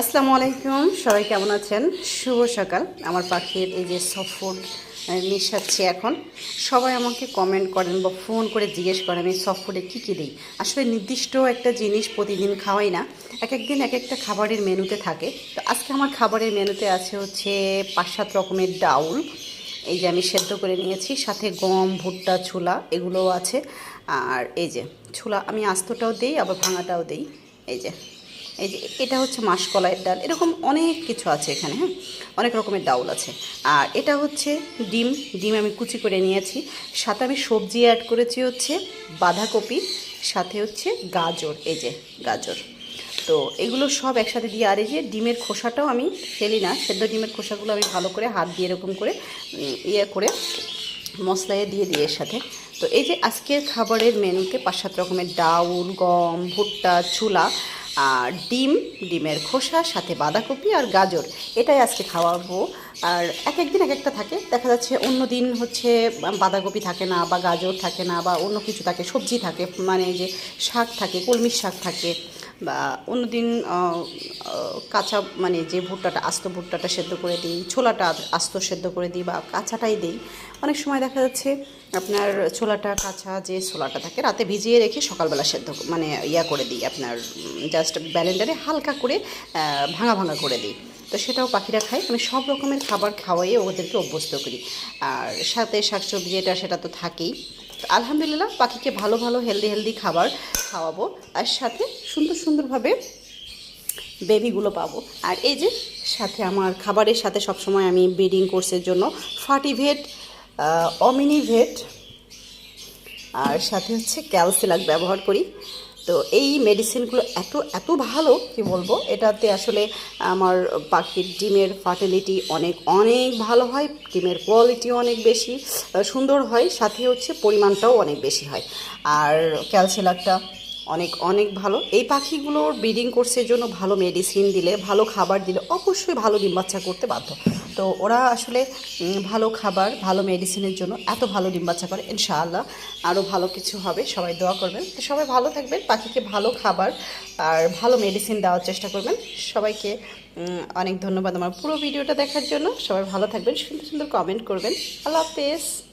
আসসালামু আলাইকুম, সবাই কেমন আছেন? শুভ সকাল। আমার পাখির এই যে সফট মিশাচ্ছি এখন। সবাই আমাকে কমেন্ট করেন বা ফোন করে জিজ্ঞেস করেন আমি সফট ফুডে কী কী দিই। আসলে নির্দিষ্ট একটা জিনিস প্রতিদিন খাওয়াই না, এক এক দিন এক একটা খাবারের মেনুতে থাকে। তো আজকে আমার খাবারের মেনুতে আছে হচ্ছে 5-7 রকমের ডাউল। এই যে আমি সেদ্ধ করে নিয়েছি, সাথে গম, ভুট্টা, ছোলা এগুলোও আছে। আর এই যে ছোলা আমি আস্তটাও দিই, আবার ভাঙাটাও দিই। এই যে এই যে এটা হচ্ছে মাসকলাইয়ের ডাল, এরকম অনেক কিছু আছে এখানে। হ্যাঁ, অনেক রকমের ডাউল আছে। আর এটা হচ্ছে ডিম। ডিম আমি কুচি করে নিয়েছি, সাথে আমি সবজি অ্যাড করেছি হচ্ছে বাঁধাকপি, সাথে হচ্ছে গাজর। এই যে গাজর। তো এগুলো সব একসাথে দিয়ে, আর এই যে ডিমের খোসাটাও আমি ফেলি না, সেদ্ধ ডিমের খোসাগুলো আমি ভালো করে হাত দিয়ে এরকম করে ইয়ে করে মশলায় দিয়ে এর সাথে। তো এই যে আজকের খাবারের মেনুতে 5-7 রকমের ডাউল, গম, ভুট্টা, ছোলা আর ডিম, ডিমের খোসা, সাথে বাঁধাকপি আর গাজর, এটাই আজকে খাওয়াবো। আর এক এক দিন এক একটা থাকে, দেখা যাচ্ছে অন্য দিন হচ্ছে বাঁধাকপি থাকে না, বা গাজর থাকে না, বা অন্য কিছু থাকে, সবজি থাকে, মানে যে শাক থাকে, কলমির শাক থাকে, বা অন্যদিন কাঁচা মানে যে ভুট্টাটা আস্ত ভুট্টাটা সেদ্ধ করে দিই, ছোলাটা আস্ত সেদ্ধ করে দিই, বা কাঁচাটাই দিই। অনেক সময় দেখা যাচ্ছে আপনার ছোলাটা কাঁচা যে ছোলাটা থাকে রাতে ভিজিয়ে রেখে সকালবেলা সেদ্ধ মানে ইয়া করে দিই, আপনার জাস্ট ব্লেন্ডারে হালকা করে ভাঙা ভাঙা করে দিই। তো সেটাও পাখিরা খায়। আমি সব রকমের খাবার খাওয়াইয়ে ওদেরকে অভ্যস্ত করি। আর সাথে শাকসবজি এটা সেটা তো থাকেই। তো আলহামদুলিল্লাহ পাখিকে ভালো ভালো হেলদি হেলদি খাবার খাওয়াবো, আর সাথে সুন্দর সুন্দরভাবে বেবিগুলো পাবো। আর এই যে সাথে আমার খাবারের সাথে সবসময় আমি ব্রিডিং কোর্সের জন্য ফার্টিভেট, অমিনিভেট আর সাথে হচ্ছে ক্যালসিলাক ব্যবহার করি। তো এই মেডিসিনগুলো এত এত ভালো কি বলবো, এটাতে আসলে আমার পাখির ডিমের ফার্টিলিটি অনেক অনেক ভালো হয়, ডিমের কোয়ালিটিও অনেক বেশি সুন্দর হয়, সাথে হচ্ছে পরিমাণটাও অনেক বেশি হয়। আর ক্যালসিলাকটা অনেক অনেক ভালো। এই পাখিগুলোর ব্রিডিং কোর্সের জন্য ভালো মেডিসিন দিলে, ভালো খাবার দিলে অবশ্যই ভালো ডিম বাচ্চা করতে বাধ্য। তো ওরা আসলে ভালো খাবার, ভালো মেডিসিনের জন্য এত ভালো ডিম বাচ্চা করে। ইনশাআল্লাহ আরও ভালো কিছু হবে, সবাই দোয়া করবেন। তো সবাই ভালো থাকবেন, পাখিকে ভালো খাবার আর ভালো মেডিসিন দেওয়ার চেষ্টা করবেন। সবাইকে অনেক ধন্যবাদ আমার পুরো ভিডিওটা দেখার জন্য। সবাই ভালো থাকবেন, সুন্দর সুন্দর কমেন্ট করবেন। আল্লাহ হাফেজ।